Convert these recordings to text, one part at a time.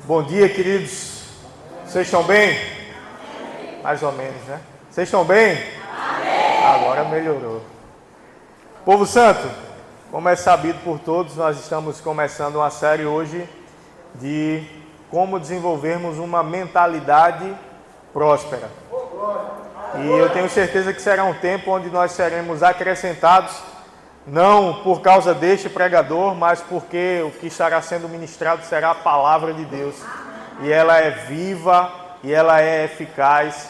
Bom dia, queridos. Vocês estão bem? Mais ou menos, né? Vocês estão bem? Amém. Agora melhorou. Povo Santo, como é sabido por todos, nós estamos começando uma série hoje de como desenvolvermos uma mentalidade próspera. E eu tenho certeza que será um tempo onde nós seremos acrescentados, não por causa deste pregador, mas porque o que estará sendo ministrado será a palavra de Deus. E ela é viva, e ela é eficaz,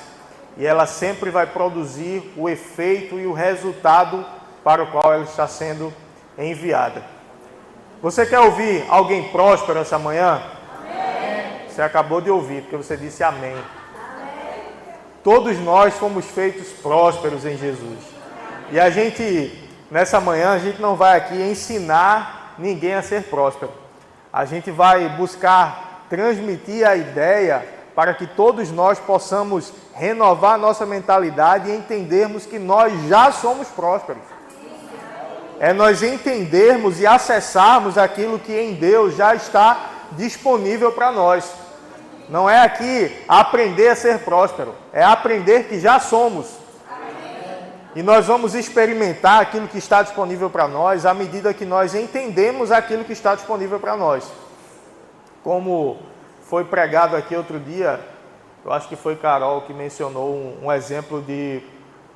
e ela sempre vai produzir o efeito e o resultado para o qual ela está sendo enviada. Você quer ouvir alguém próspero essa manhã? Amém. Você acabou de ouvir, porque você disse amém. Amém. Todos nós fomos feitos prósperos em Jesus. E a gente... Nessa manhã a gente não vai aqui ensinar ninguém a ser próspero. A gente vai buscar transmitir a ideia para que todos nós possamos renovar nossa mentalidade e entendermos que nós já somos prósperos. É nós entendermos e acessarmos aquilo que em Deus já está disponível para nós. Não é aqui aprender a ser próspero, é aprender que já somos. E nós vamos experimentar aquilo que está disponível para nós à medida que nós entendemos aquilo que está disponível para nós. Como foi pregado aqui outro dia, eu acho que foi Carol que mencionou um exemplo de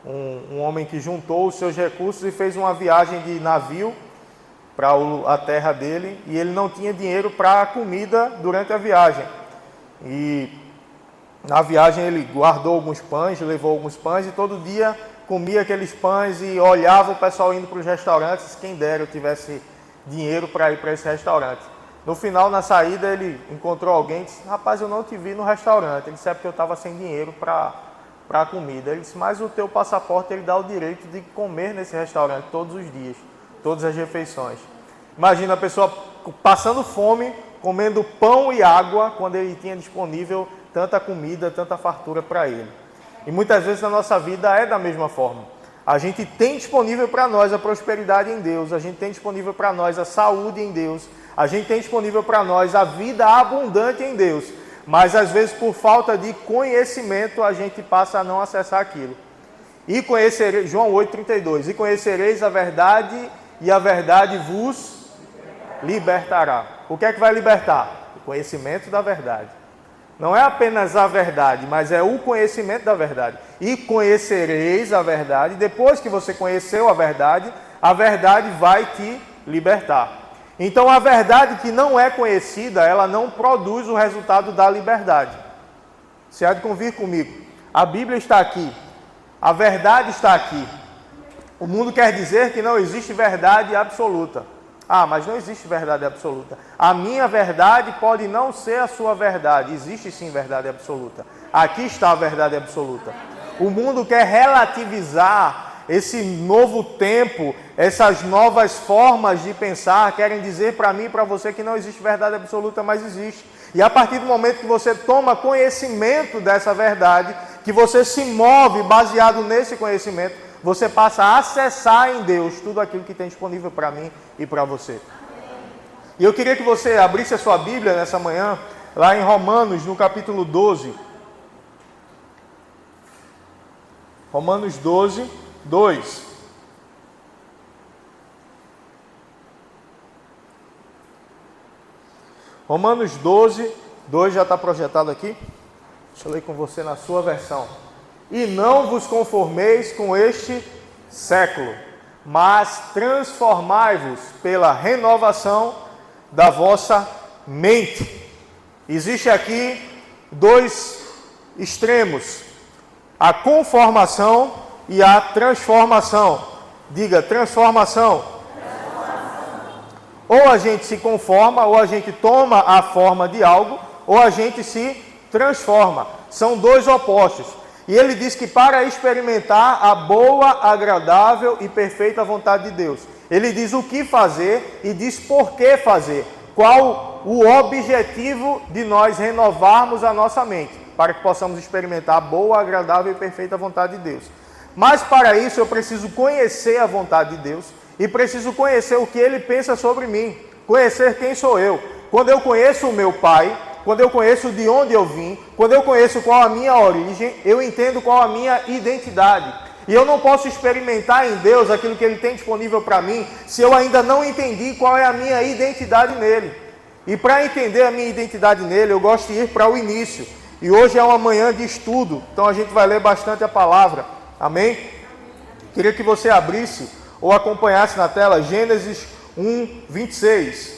um homem que juntou os seus recursos e fez uma viagem de navio para a terra dele, e ele não tinha dinheiro para comida durante a viagem. E na viagem ele guardou alguns pães, levou alguns pães e todo dia comia aqueles pães e olhava o pessoal indo para os restaurantes. Quem dera eu tivesse dinheiro para ir para esse restaurante. No final, na saída, ele encontrou alguém e disse: rapaz, eu não te vi no restaurante. Ele disse: é porque eu estava sem dinheiro para a comida. Ele disse: mas o teu passaporte ele dá o direito de comer nesse restaurante todos os dias, todas as refeições. Imagina a pessoa passando fome, comendo pão e água, quando ele tinha disponível tanta comida, tanta fartura para ele. E muitas vezes na nossa vida é da mesma forma. A gente tem disponível para nós a prosperidade em Deus, a gente tem disponível para nós a saúde em Deus, a gente tem disponível para nós a vida abundante em Deus, mas às vezes por falta de conhecimento a gente passa a não acessar aquilo. E conhecereis, João 8,32, e conhecereis a verdade e a verdade vos libertará. O que é que vai libertar? O conhecimento da verdade. Não é apenas a verdade, mas é o conhecimento da verdade. E conhecereis a verdade. Depois que você conheceu a verdade vai te libertar. Então a verdade que não é conhecida, ela não produz o resultado da liberdade. Você há de convir comigo. A Bíblia está aqui. A verdade está aqui. O mundo quer dizer que não existe verdade absoluta. Ah, mas não existe verdade absoluta. A minha verdade pode não ser a sua verdade. Existe sim verdade absoluta. Aqui está a verdade absoluta. O mundo quer relativizar esse novo tempo, essas novas formas de pensar, querem dizer para mim e para você que não existe verdade absoluta, mas existe. E a partir do momento que você toma conhecimento dessa verdade, que você se move baseado nesse conhecimento, você passa a acessar em Deus tudo aquilo que tem disponível para mim e para você. E eu queria que você abrisse a sua Bíblia nessa manhã, lá em Romanos, no capítulo 12. Romanos 12, 2. Romanos 12, 2 já está projetado aqui. Deixa eu ler com você na sua versão. E não vos conformeis com este século, mas transformai-vos pela renovação da vossa mente. Existe aqui dois extremos: a conformação e a transformação. Diga, transformação. Ou a gente se conforma, ou a gente toma a forma de algo, ou a gente se transforma. São dois opostos. E ele diz que para experimentar a boa, agradável e perfeita vontade de Deus, ele diz o que fazer e diz por que fazer. Qual o objetivo de nós renovarmos a nossa mente, para que possamos experimentar a boa, agradável e perfeita vontade de Deus. Mas para isso eu preciso conhecer a vontade de Deus e preciso conhecer o que Ele pensa sobre mim, conhecer quem sou eu. Quando eu conheço o meu Pai, quando eu conheço de onde eu vim, quando eu conheço qual a minha origem, eu entendo qual a minha identidade. E eu não posso experimentar em Deus aquilo que Ele tem disponível para mim, se eu ainda não entendi qual é a minha identidade nele. E para entender a minha identidade nele, eu gosto de ir para o início. E hoje é uma manhã de estudo, então a gente vai ler bastante a palavra. Amém? Queria que você abrisse ou acompanhasse na tela Gênesis 1, 26.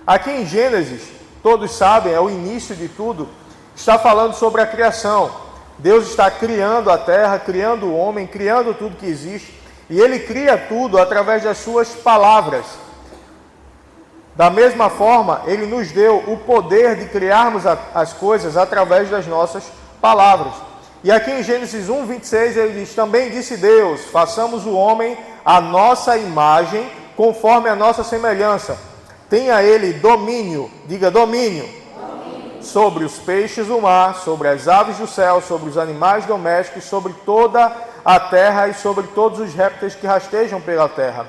Aqui em Gênesis, todos sabem, é o início de tudo, está falando sobre a criação. Deus está criando a terra, criando o homem, criando tudo que existe, e Ele cria tudo através das suas palavras. Da mesma forma, Ele nos deu o poder de criarmos as coisas através das nossas palavras. E aqui em Gênesis 1, 26, ele diz: também disse Deus, façamos o homem à nossa imagem, conforme a nossa semelhança. Tenha ele domínio, diga domínio, sobre os peixes do mar, sobre as aves do céu, sobre os animais domésticos, sobre toda a terra e sobre todos os répteis que rastejam pela terra.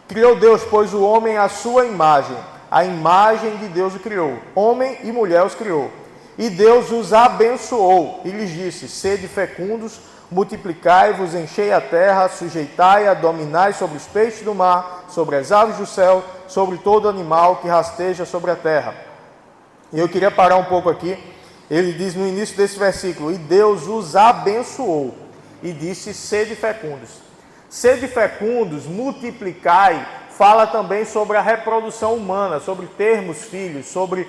Criou Deus, pois, o homem à sua imagem, a imagem de Deus o criou, homem e mulher os criou. E Deus os abençoou e lhes disse: sede fecundos, multiplicai-vos, enchei a terra, sujeitai-a, dominai sobre os peixes do mar, sobre as aves do céu, sobre todo animal que rasteja sobre a terra. E eu queria parar um pouco aqui. Ele diz no início desse versículo: e Deus os abençoou e disse: sede fecundos. Sede fecundos, multiplicai, fala também sobre a reprodução humana, sobre termos filhos, sobre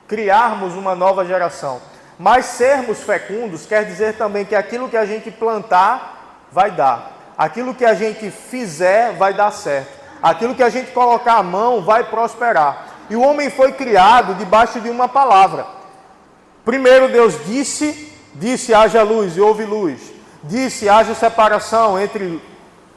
criarmos uma nova geração. Mas sermos fecundos quer dizer também que aquilo que a gente plantar, vai dar. Aquilo que a gente fizer, vai dar certo. Aquilo que a gente colocar a mão, vai prosperar. E o homem foi criado debaixo de uma palavra. Primeiro Deus disse haja luz e houve luz. Disse haja separação entre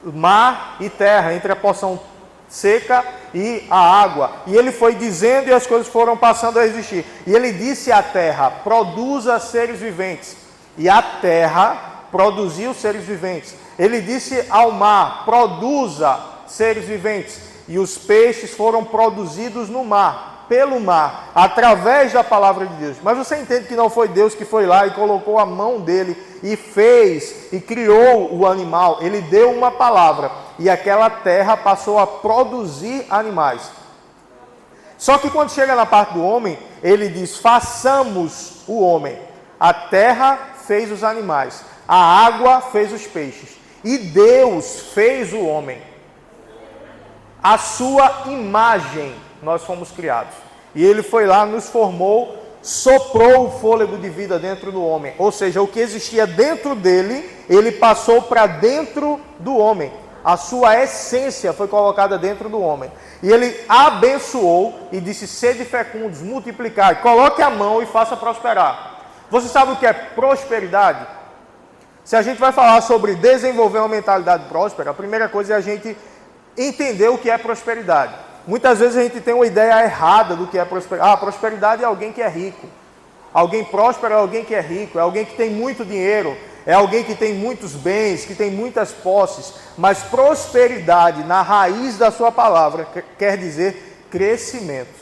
mar e terra, entre a porção seca e a água. E ele foi dizendo e as coisas foram passando a existir. E ele disse à terra: produza seres viventes. E a terra produziu seres viventes. Ele disse ao mar: produza seres viventes. E os peixes foram produzidos no mar, pelo mar, através da palavra de Deus. Mas você entende que não foi Deus que foi lá e colocou a mão dele e fez e criou o animal. Ele deu uma palavra e aquela terra passou a produzir animais. Só que quando chega na parte do homem, ele diz: façamos o homem. A terra fez os animais, a água fez os peixes e Deus fez o homem. A sua imagem nós fomos criados. E ele foi lá, nos formou, soprou o fôlego de vida dentro do homem. Ou seja, o que existia dentro dele, ele passou para dentro do homem. A sua essência foi colocada dentro do homem. E ele abençoou e disse: sede fecundos, multiplicai, coloque a mão e faça prosperar. Você sabe o que é prosperidade? Se a gente vai falar sobre desenvolver uma mentalidade próspera, a primeira coisa é a gente entender o que é prosperidade. Muitas vezes a gente tem uma ideia errada do que é prosperidade. Prosperidade é alguém que é rico. Alguém próspero é alguém que é rico, é alguém que tem muito dinheiro, é alguém que tem muitos bens, que tem muitas posses. Mas prosperidade, na raiz da sua palavra, quer dizer crescimento.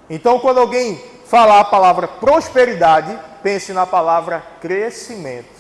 Então, quando alguém falar a palavra prosperidade, pense na palavra crescimento.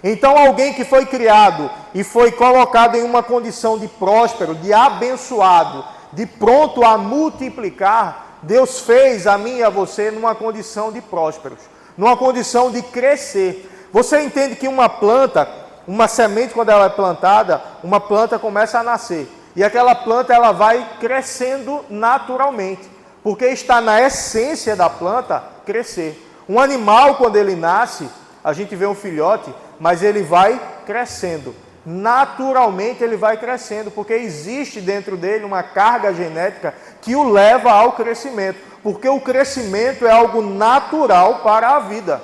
Então, alguém que foi criado e foi colocado em uma condição de próspero, de abençoado, de pronto a multiplicar, Deus fez a mim e a você numa condição de prósperos, numa condição de crescer. Você entende que uma planta, uma semente, quando ela é plantada, uma planta começa a nascer. E aquela planta ela vai crescendo naturalmente, porque está na essência da planta crescer. Um animal, quando ele nasce, a gente vê um filhote, mas ele vai crescendo. Naturalmente ele vai crescendo, porque existe dentro dele uma carga genética que o leva ao crescimento. Porque o crescimento é algo natural para a vida.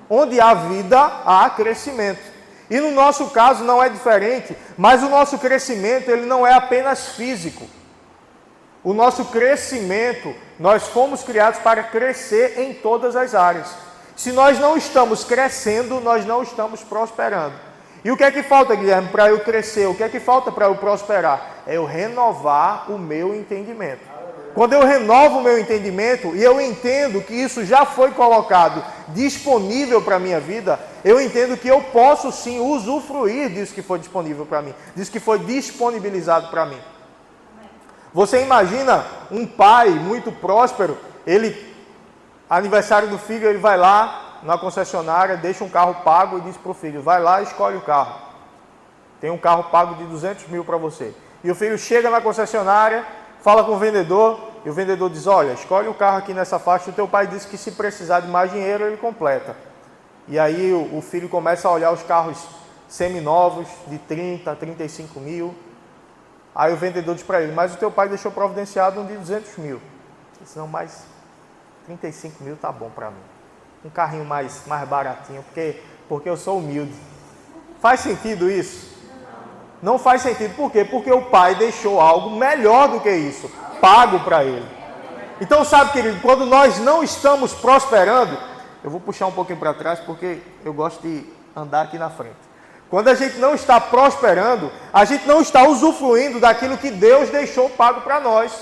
Onde há vida, há crescimento. E no nosso caso não é diferente, mas o nosso crescimento ele não é apenas físico. O nosso crescimento, nós fomos criados para crescer em todas as áreas. Se nós não estamos crescendo, nós não estamos prosperando. E o que é que falta, Guilherme, para eu crescer? O que é que falta para eu prosperar? É eu renovar o meu entendimento. Quando eu renovo o meu entendimento e eu entendo que isso já foi colocado disponível para a minha vida, eu entendo que eu posso sim usufruir disso que foi disponível para mim, disso que foi disponibilizado para mim. Você imagina um pai muito próspero, aniversário do filho, ele vai lá na concessionária, deixa um carro pago e diz para o filho, vai lá e escolhe o carro. Tem um carro pago de 200 mil para você. E o filho chega na concessionária, fala com o vendedor, e o vendedor diz, olha, escolhe o carro aqui nessa faixa, o teu pai disse que se precisar de mais dinheiro, ele completa. E aí o filho começa a olhar os carros seminovos, de 30, 35 mil. Aí o vendedor diz para ele, mas o teu pai deixou providenciado um de 200 mil. Ele disse, não, mas 35 mil tá bom para mim. Um carrinho mais baratinho, porque eu sou humilde. Faz sentido isso? Não faz sentido. Por quê? Porque o pai deixou algo melhor do que isso, pago para ele. Então, sabe, querido, quando nós não estamos prosperando, eu vou puxar um pouquinho para trás, porque eu gosto de andar aqui na frente. Quando a gente não está prosperando, a gente não está usufruindo daquilo que Deus deixou pago para nós.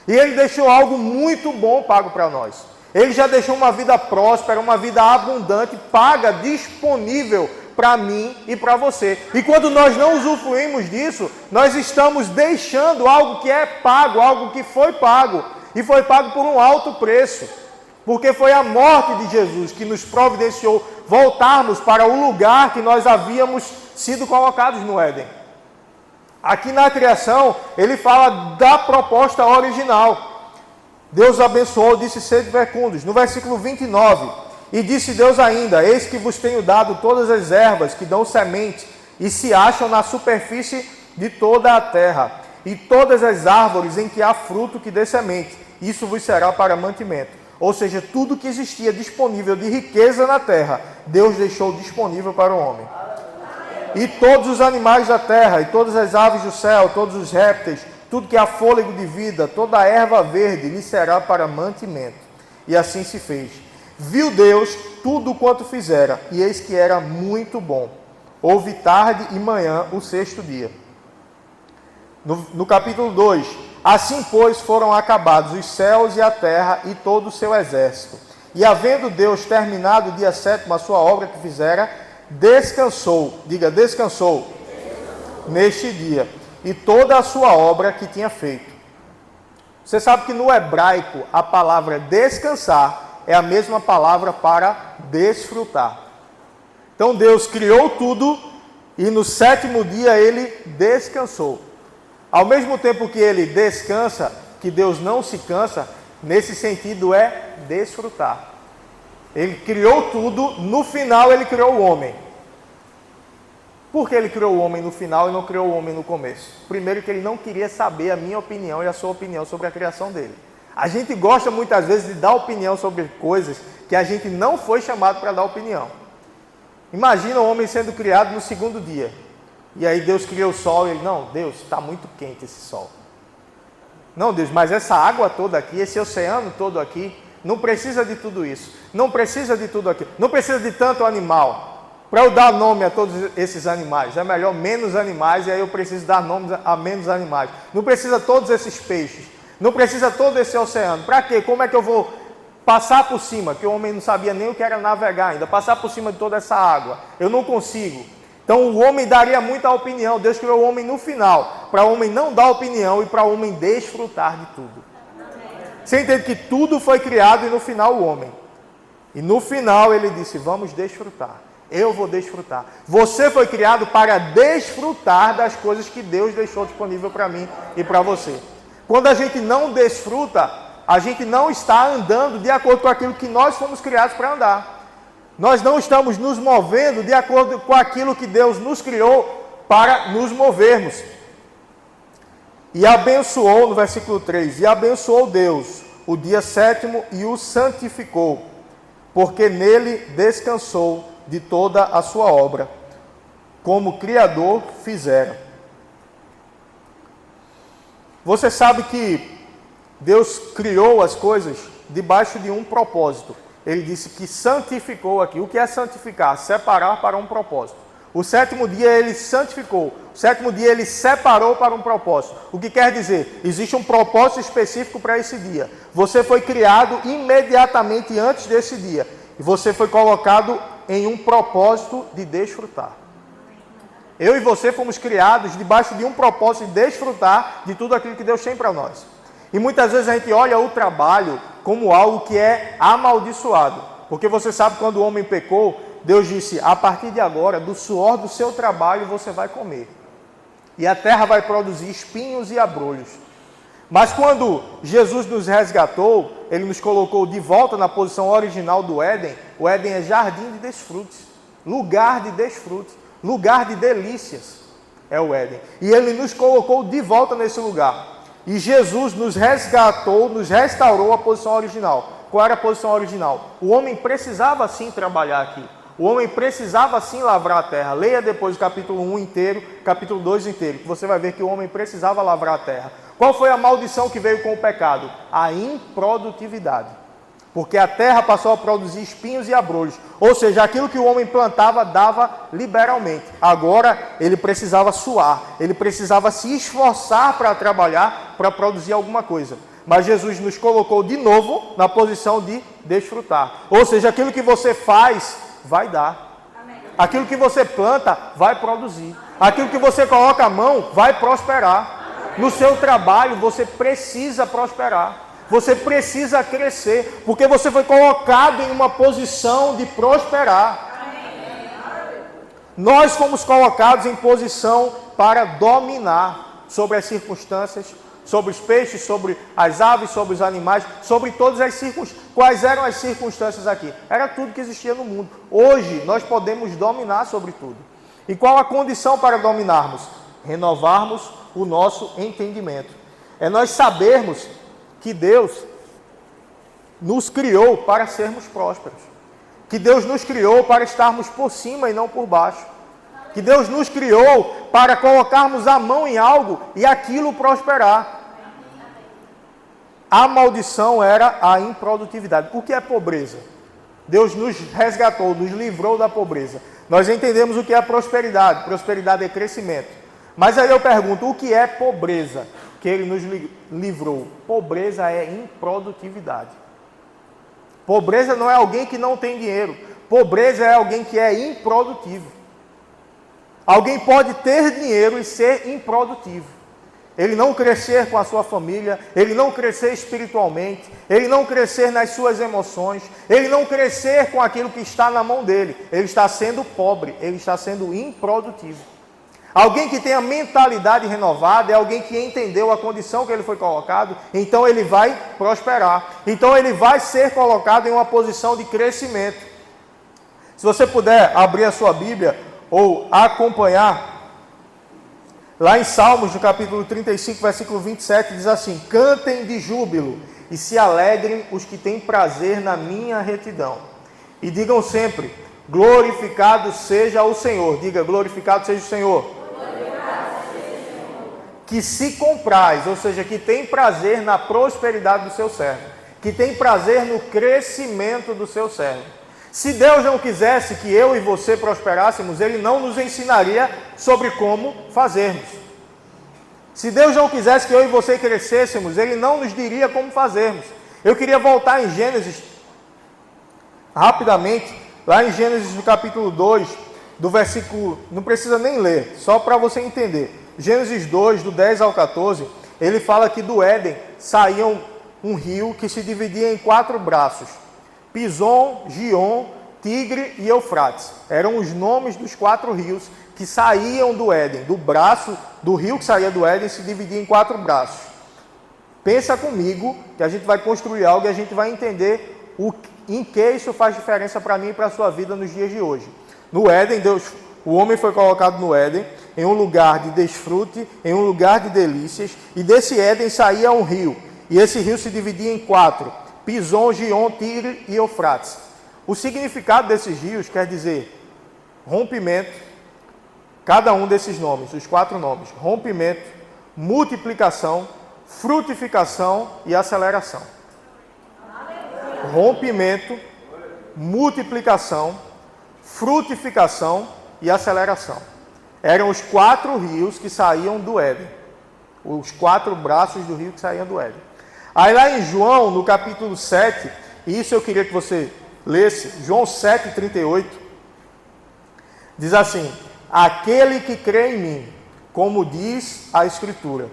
E Ele deixou algo muito bom pago para nós. Ele já deixou uma vida próspera, uma vida abundante, paga, disponível para mim e para você. E quando nós não usufruímos disso, nós estamos deixando algo que é pago, algo que foi pago. E foi pago por um alto preço. Porque foi a morte de Jesus que nos providenciou voltarmos para o lugar que nós havíamos sido colocados no Éden. Aqui na criação, ele fala da proposta original. Deus abençoou, disse, sede fecundos. No versículo 29, e disse Deus ainda, eis que vos tenho dado todas as ervas que dão semente e se acham na superfície de toda a terra, e todas as árvores em que há fruto que dê semente, isso vos será para mantimento. Ou seja, tudo que existia disponível de riqueza na terra, Deus deixou disponível para o homem. E todos os animais da terra, e todas as aves do céu, todos os répteis, tudo que há fôlego de vida, toda a erva verde, lhe será para mantimento. E assim se fez. Viu Deus tudo quanto fizera, e eis que era muito bom. Houve tarde e manhã o sexto dia. No capítulo 2, assim, pois, foram acabados os céus e a terra e todo o seu exército. E havendo Deus terminado o dia sétimo a sua obra que fizera, descansou, diga, descansou, neste dia, e toda a sua obra que tinha feito. Você sabe que no hebraico a palavra descansar é a mesma palavra para desfrutar. Então Deus criou tudo e no sétimo dia ele descansou. Ao mesmo tempo que ele descansa, que Deus não se cansa, nesse sentido é desfrutar. Ele criou tudo, no final ele criou o homem. Por que ele criou o homem no final e não criou o homem no começo? Primeiro que ele não queria saber a minha opinião e a sua opinião sobre a criação dele. A gente gosta muitas vezes de dar opinião sobre coisas que a gente não foi chamado para dar opinião. Imagina o homem sendo criado no segundo dia. E aí Deus criou o sol e ele, não, Deus, está muito quente esse sol. Não, Deus, mas essa água toda aqui, esse oceano todo aqui, não precisa de tudo isso. Não precisa de tudo aqui. Não precisa de tanto animal. Para eu dar nome a todos esses animais, é melhor menos animais e aí eu preciso dar nomes a menos animais. Não precisa todos esses peixes. Não precisa todo esse oceano. Para quê? Como é que eu vou passar por cima? Que o homem não sabia nem o que era navegar ainda. Passar por cima de toda essa água. Eu não consigo. Então o homem daria muita opinião. Deus criou o homem no final. Para o homem não dar opinião e para o homem desfrutar de tudo. Você entende que tudo foi criado e no final o homem. E no final ele disse, vamos desfrutar. Eu vou desfrutar. Você foi criado para desfrutar das coisas que Deus deixou disponível para mim e para você. Quando a gente não desfruta, a gente não está andando de acordo com aquilo que nós fomos criados para andar. Nós não estamos nos movendo de acordo com aquilo que Deus nos criou para nos movermos. E abençoou, no versículo 3, e abençoou Deus o dia sétimo e o santificou, porque nele descansou de toda a sua obra, como o Criador fizera. Você sabe que Deus criou as coisas debaixo de um propósito. Ele disse que santificou aqui. O que é santificar? Separar para um propósito. O sétimo dia ele santificou. O sétimo dia ele separou para um propósito. O que quer dizer? Existe um propósito específico para esse dia. Você foi criado imediatamente antes desse dia. E você foi colocado em um propósito de desfrutar. Eu e você fomos criados debaixo de um propósito de desfrutar de tudo aquilo que Deus tem para nós. E muitas vezes a gente olha o trabalho como algo que é amaldiçoado. Porque você sabe, quando o homem pecou, Deus disse: a partir de agora, do suor do seu trabalho você vai comer. E a terra vai produzir espinhos e abrolhos. Mas quando Jesus nos resgatou, Ele nos colocou de volta na posição original do Éden. O Éden é jardim de desfrutes, lugar de desfrutes, lugar de delícias é o Éden. E Ele nos colocou de volta nesse lugar. E Jesus nos resgatou, nos restaurou a posição original. Qual era a posição original? O homem precisava sim trabalhar aqui. O homem precisava sim lavrar a terra. Leia depois o capítulo 1 inteiro, capítulo 2 inteiro, que você vai ver que o homem precisava lavrar a terra. Qual foi a maldição que veio com o pecado? A improdutividade. Porque a terra passou a produzir espinhos e abrolhos. Ou seja, aquilo que o homem plantava, dava liberalmente. Agora, ele precisava suar. Ele precisava se esforçar para trabalhar, para produzir alguma coisa. Mas Jesus nos colocou de novo na posição de desfrutar. Ou seja, aquilo que você faz, vai dar. Aquilo que você planta, vai produzir. Aquilo que você coloca a mão, vai prosperar. No seu trabalho, você precisa prosperar. Você precisa crescer, porque você foi colocado em uma posição de prosperar. Nós fomos colocados em posição para dominar sobre as circunstâncias, sobre os peixes, sobre as aves, sobre os animais, sobre todas as circunstâncias. Quais eram as circunstâncias aqui? Era tudo que existia no mundo. Hoje, nós podemos dominar sobre tudo. E qual a condição para dominarmos? Renovarmos o nosso entendimento. É nós sabermos que Deus nos criou para sermos prósperos. Que Deus nos criou para estarmos por cima e não por baixo. Que Deus nos criou para colocarmos a mão em algo e aquilo prosperar. A maldição era a improdutividade. O que é pobreza? Deus nos resgatou, nos livrou da pobreza. Nós entendemos o que é prosperidade. Prosperidade é crescimento. Mas aí eu pergunto, o que é pobreza? Que Ele nos livrou. Pobreza é improdutividade. Pobreza não é alguém que não tem dinheiro. Pobreza é alguém que é improdutivo. Alguém pode ter dinheiro e ser improdutivo. Ele não crescer com a sua família, ele não crescer espiritualmente, ele não crescer nas suas emoções, ele não crescer com aquilo que está na mão dele. Ele está sendo pobre, ele está sendo improdutivo. Alguém que tem a mentalidade renovada é alguém que entendeu a condição que ele foi colocado, então ele vai prosperar. Então ele vai ser colocado em uma posição de crescimento. Se você puder abrir a sua Bíblia ou acompanhar, lá em Salmos, no capítulo 35, versículo 27, diz assim: cantem de júbilo e se alegrem os que têm prazer na minha retidão. E digam sempre: glorificado seja o Senhor. Diga: glorificado seja o Senhor. Que se compraz, ou seja, que tem prazer na prosperidade do seu servo, que tem prazer no crescimento do seu servo. Se Deus não quisesse que eu e você prosperássemos, Ele não nos ensinaria sobre como fazermos. Se Deus não quisesse que eu e você crescêssemos, Ele não nos diria como fazermos. Eu queria voltar em Gênesis, rapidamente, lá em Gênesis no capítulo 2, do versículo, não precisa nem ler, só para você entender. Gênesis 2, do 10 ao 14, ele fala que do Éden saía um rio que se dividia em 4 braços. Pison, Gion, Tigre e Eufrates. Eram os nomes dos 4 rios que saíam do Éden. Do braço do rio que saía do Éden se dividia em 4 braços. Pensa comigo que a gente vai construir algo e a gente vai entender em que isso faz diferença para mim e para a sua vida nos dias de hoje. No Éden, o homem foi colocado no Éden, em um lugar de desfrute, em um lugar de delícias, e desse Éden saía um rio, e esse rio se dividia em 4, Pison, Gion, Tigre e Eufrates. O significado desses rios quer dizer rompimento, cada um desses nomes, os 4 nomes, rompimento, multiplicação, frutificação e aceleração. Rompimento, multiplicação, frutificação e aceleração. eram os 4 rios que saíam do Éden. Os 4 braços do rio que saíam do Éden. Aí lá em João, no capítulo 7, e isso eu queria que você lesse, João 7,38, diz assim: aquele que crê em mim, como diz a Escritura,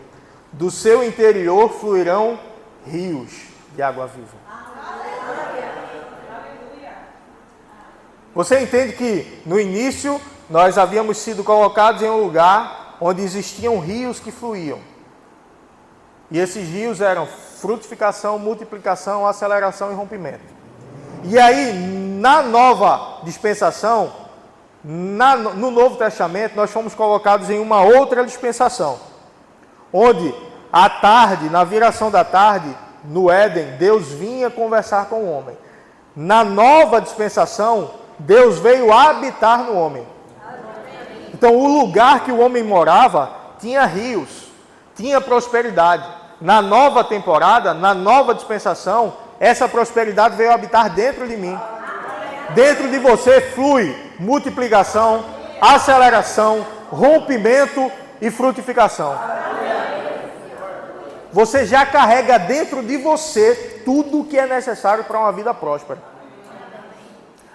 do seu interior fluirão rios de água viva. Você entende que no início nós havíamos sido colocados em um lugar onde existiam rios que fluíam. E esses rios eram frutificação, multiplicação, aceleração e rompimento. E aí, na nova dispensação, no Novo Testamento, nós fomos colocados em uma outra dispensação, onde à tarde, na viração da tarde, no Éden, Deus vinha conversar com o homem. Na nova dispensação, Deus veio habitar no homem. Então, o lugar que o homem morava tinha rios, tinha prosperidade. Na nova temporada, na nova dispensação, essa prosperidade veio habitar dentro de mim. Dentro de você flui multiplicação, aceleração, rompimento e frutificação. Você já carrega dentro de você tudo o que é necessário para uma vida próspera.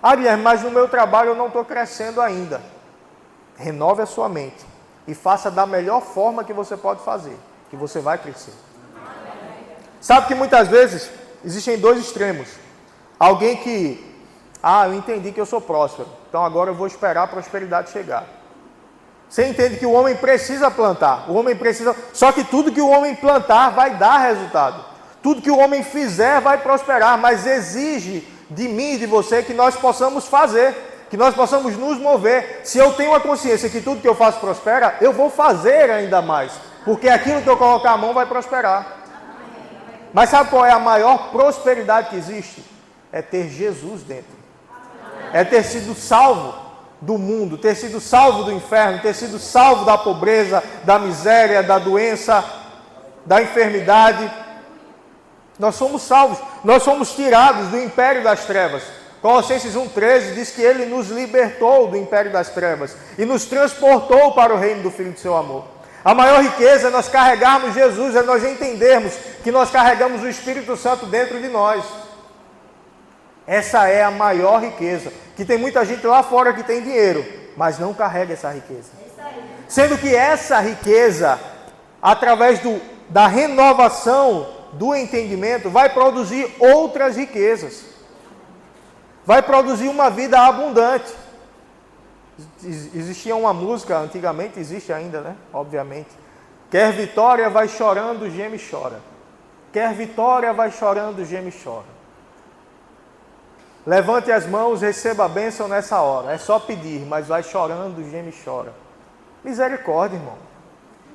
Ah, Guilherme, mas no meu trabalho eu não estou crescendo ainda. Renove a sua mente e faça da melhor forma que você pode fazer, que você vai crescer. Sabe que muitas vezes existem 2 extremos. Alguém que, eu entendi que eu sou próspero, então agora eu vou esperar a prosperidade chegar. Você entende que o homem precisa plantar, só que tudo que o homem plantar vai dar resultado. Tudo que o homem fizer vai prosperar, mas exige de mim e de você que nós possamos fazer, que nós possamos nos mover. Se eu tenho a consciência que tudo que eu faço prospera, eu vou fazer ainda mais, porque aquilo que eu colocar a mão vai prosperar. Mas sabe qual é a maior prosperidade que existe? É ter Jesus dentro. É ter sido salvo do mundo, ter sido salvo do inferno, ter sido salvo da pobreza, da miséria, da doença, da enfermidade. Nós somos salvos, nós somos tirados do império das trevas. Colossenses 1,13 diz que Ele nos libertou do império das trevas e nos transportou para o reino do Filho do seu amor. A maior riqueza é nós carregarmos Jesus, é nós entendermos que nós carregamos o Espírito Santo dentro de nós. Essa é a maior riqueza. Que tem muita gente lá fora que tem dinheiro, mas não carrega essa riqueza. Sendo que essa riqueza, através da renovação do entendimento, vai produzir outras riquezas. Vai produzir uma vida abundante. Existia uma música, antigamente existe ainda, né? Obviamente. Quer vitória, vai chorando, geme e chora. Quer vitória, vai chorando, geme e chora. Levante as mãos, receba a bênção nessa hora. É só pedir, mas vai chorando, geme e chora. Misericórdia, irmão.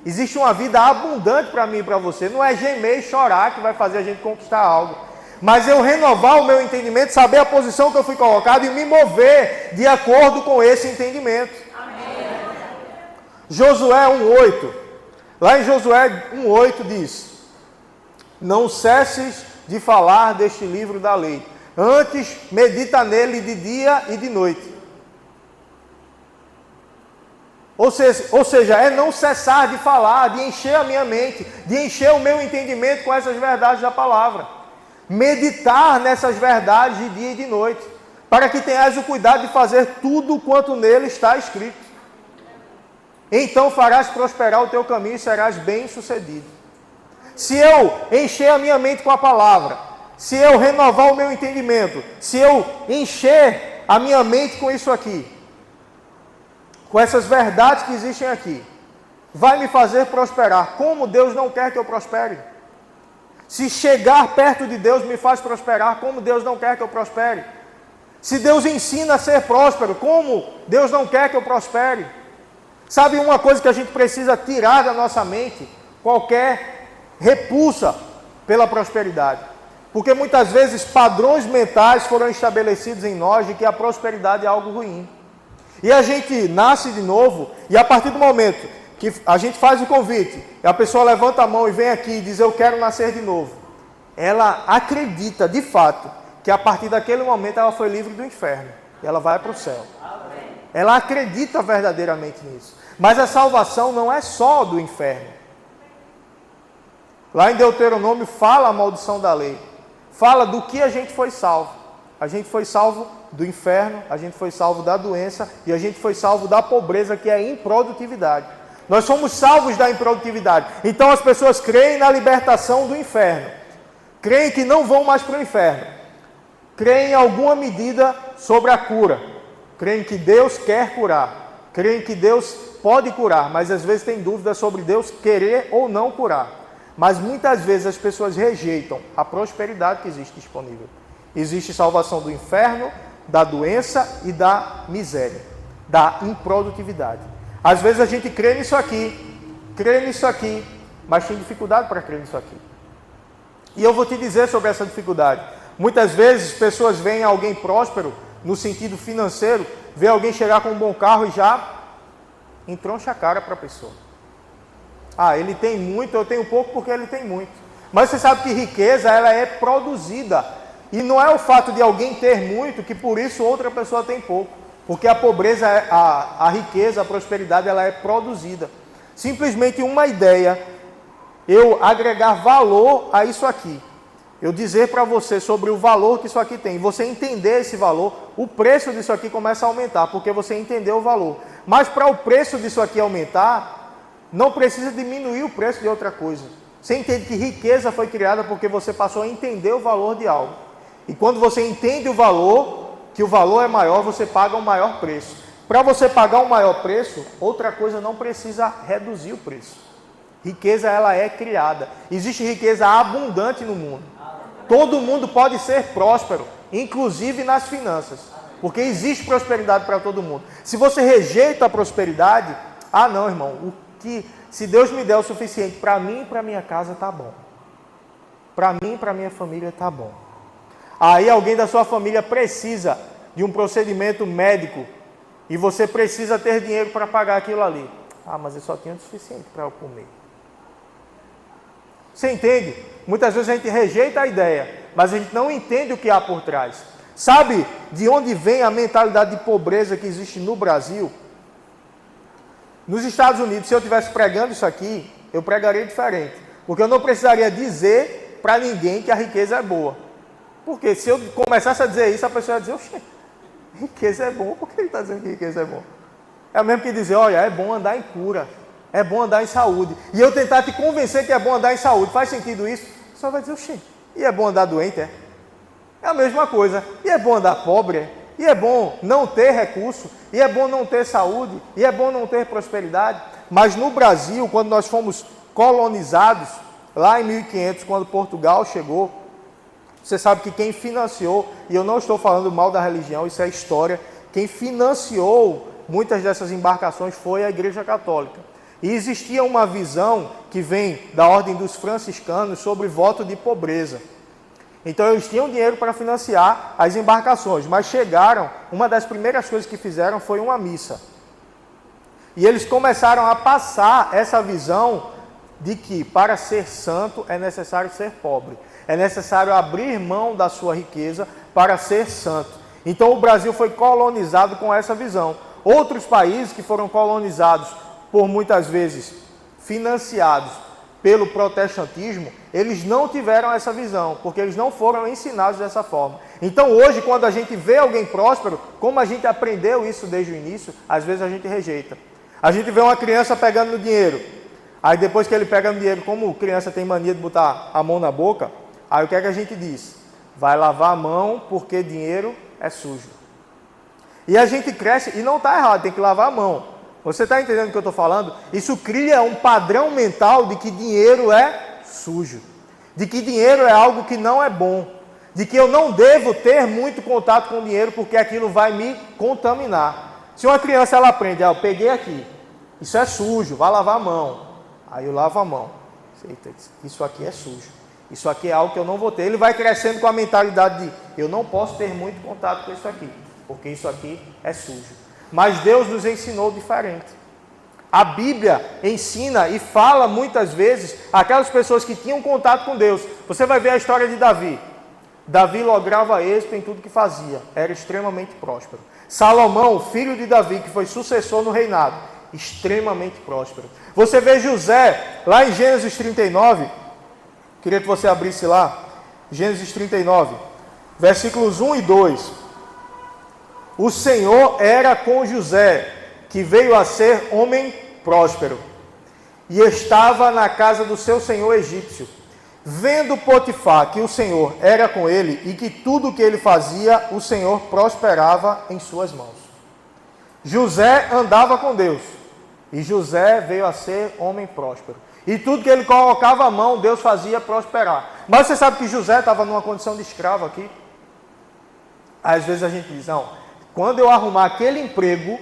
Existe uma vida abundante para mim e para você. Não é gemer e chorar que vai fazer a gente conquistar algo. Mas eu renovar o meu entendimento, saber a posição que eu fui colocado e me mover de acordo com esse entendimento. Amém. Josué 1,8. Lá em Josué 1,8 diz: não cesses de falar deste livro da lei. Antes, medita nele de dia e de noite. Ou seja, é não cessar de falar, de encher a minha mente, de encher o meu entendimento com essas verdades da palavra. Meditar nessas verdades de dia e de noite, para que tenhas o cuidado de fazer tudo quanto nele está escrito. Então farás prosperar o teu caminho e serás bem-sucedido. Se eu encher a minha mente com a palavra, se eu renovar o meu entendimento, se eu encher a minha mente com isso aqui, com essas verdades que existem aqui, vai me fazer prosperar. Como Deus não quer que eu prospere? Se chegar perto de Deus me faz prosperar, como Deus não quer que eu prospere? Se Deus ensina a ser próspero, como Deus não quer que eu prospere? Sabe uma coisa que a gente precisa tirar da nossa mente? Qualquer repulsa pela prosperidade. Porque muitas vezes padrões mentais foram estabelecidos em nós de que a prosperidade é algo ruim. E a gente nasce de novo, e a partir do momento que a gente faz o convite, e a pessoa levanta a mão e vem aqui e diz: eu quero nascer de novo. Ela acredita de fato que a partir daquele momento ela foi livre do inferno. E ela vai para o céu. Ela acredita verdadeiramente nisso. Mas a salvação não é só do inferno. Lá em Deuteronômio fala a maldição da lei. Fala do que a gente foi salvo. A gente foi salvo do inferno, a gente foi salvo da doença e a gente foi salvo da pobreza, que é a improdutividade. Nós somos salvos da improdutividade. Então as pessoas creem na libertação do inferno. Creem que não vão mais para o inferno. Creem em alguma medida sobre a cura. Creem que Deus quer curar. Creem que Deus pode curar, mas às vezes tem dúvidas sobre Deus querer ou não curar. Mas muitas vezes as pessoas rejeitam a prosperidade que existe disponível. Existe salvação do inferno, da doença e da miséria, da improdutividade. Às vezes a gente crê nisso aqui, mas tem dificuldade para crer nisso aqui. E eu vou te dizer sobre essa dificuldade. Muitas vezes pessoas veem alguém próspero, no sentido financeiro, vê alguém chegar com um bom carro e já entroncha a cara para a pessoa. Ah, ele tem muito, eu tenho pouco porque ele tem muito. Mas você sabe que riqueza, ela é produzida. E não é o fato de alguém ter muito que por isso outra pessoa tem pouco. Porque a pobreza, a riqueza, a prosperidade, ela é produzida. Simplesmente uma ideia, eu agregar valor a isso aqui. Eu dizer para você sobre o valor que isso aqui tem. Você entender esse valor, o preço disso aqui começa a aumentar, porque você entendeu o valor. Mas para o preço disso aqui aumentar, não precisa diminuir o preço de outra coisa. Você entende que riqueza foi criada porque você passou a entender o valor de algo. E quando você entende o valor, que o valor é maior, você paga um maior preço. Para você pagar um maior preço, outra coisa não precisa reduzir o preço. Riqueza, ela é criada. Existe riqueza abundante no mundo. Todo mundo pode ser próspero, inclusive nas finanças. Porque existe prosperidade para todo mundo. Se você rejeita a prosperidade, não, irmão, se Deus me der o suficiente para mim e para minha casa, tá bom. Para mim e para minha família, tá bom. Aí alguém da sua família precisa de um procedimento médico e você precisa ter dinheiro para pagar aquilo ali. Mas eu só tenho o suficiente para eu comer. Você entende? Muitas vezes a gente rejeita a ideia, mas a gente não entende o que há por trás. Sabe de onde vem a mentalidade de pobreza que existe no Brasil? Nos Estados Unidos, se eu estivesse pregando isso aqui, eu pregaria diferente. Porque eu não precisaria dizer para ninguém que a riqueza é boa. Porque se eu começasse a dizer isso, a pessoa ia dizer, oxe, riqueza é bom, por que ele está dizendo que riqueza é bom? É o mesmo que dizer, olha, é bom andar em cura, é bom andar em saúde. E eu tentar te convencer que é bom andar em saúde, faz sentido isso? A pessoa vai dizer, oxe, e é bom andar doente, é? É a mesma coisa. E é bom andar pobre, é? E é bom não ter recurso, e é bom não ter saúde, e é bom não ter prosperidade. Mas no Brasil, quando nós fomos colonizados, lá em 1500, quando Portugal chegou, você sabe que quem financiou, e eu não estou falando mal da religião, isso é história, quem financiou muitas dessas embarcações foi a Igreja Católica. E existia uma visão que vem da ordem dos franciscanos sobre voto de pobreza. Então eles tinham dinheiro para financiar as embarcações, mas chegaram, uma das primeiras coisas que fizeram foi uma missa. E eles começaram a passar essa visão de que para ser santo é necessário ser pobre. É necessário abrir mão da sua riqueza para ser santo. Então o Brasil foi colonizado com essa visão. Outros países que foram colonizados por muitas vezes financiados pelo protestantismo, eles não tiveram essa visão, porque eles não foram ensinados dessa forma. Então hoje, quando a gente vê alguém próspero, como a gente aprendeu isso desde o início, às vezes a gente rejeita. A gente vê uma criança pegando no dinheiro, aí depois que ele pega no dinheiro, como criança tem mania de botar a mão na boca, aí o que é que a gente diz? Vai lavar a mão porque dinheiro é sujo. E a gente cresce, e não está errado, tem que lavar a mão. Você está entendendo o que eu estou falando? Isso cria um padrão mental de que dinheiro é sujo. De que dinheiro é algo que não é bom. De que eu não devo ter muito contato com o dinheiro porque aquilo vai me contaminar. Se uma criança ela aprende, eu peguei aqui, isso é sujo, vai lavar a mão. Aí eu lavo a mão. Eita, isso aqui é sujo. Isso aqui é algo que eu não vou ter. Ele vai crescendo com a mentalidade de eu não posso ter muito contato com isso aqui, porque isso aqui é sujo. Mas Deus nos ensinou diferente. A Bíblia ensina e fala muitas vezes aquelas pessoas que tinham contato com Deus. Você vai ver a história de Davi. Davi lograva êxito em tudo que fazia. Era extremamente próspero. Salomão, filho de Davi, que foi sucessor no reinado, extremamente próspero. Você vê José, lá em Gênesis 39, queria que você abrisse lá, Gênesis 39, versículos 1 e 2. O Senhor era com José, que veio a ser homem próspero, e estava na casa do seu senhor egípcio. Vendo Potifar que o Senhor era com ele e que tudo o que ele fazia, o Senhor prosperava em suas mãos. José andava com Deus, e José veio a ser homem próspero. E tudo que ele colocava a mão, Deus fazia prosperar. Mas você sabe que José estava numa condição de escravo aqui? Às vezes a gente diz, não, quando eu arrumar aquele emprego,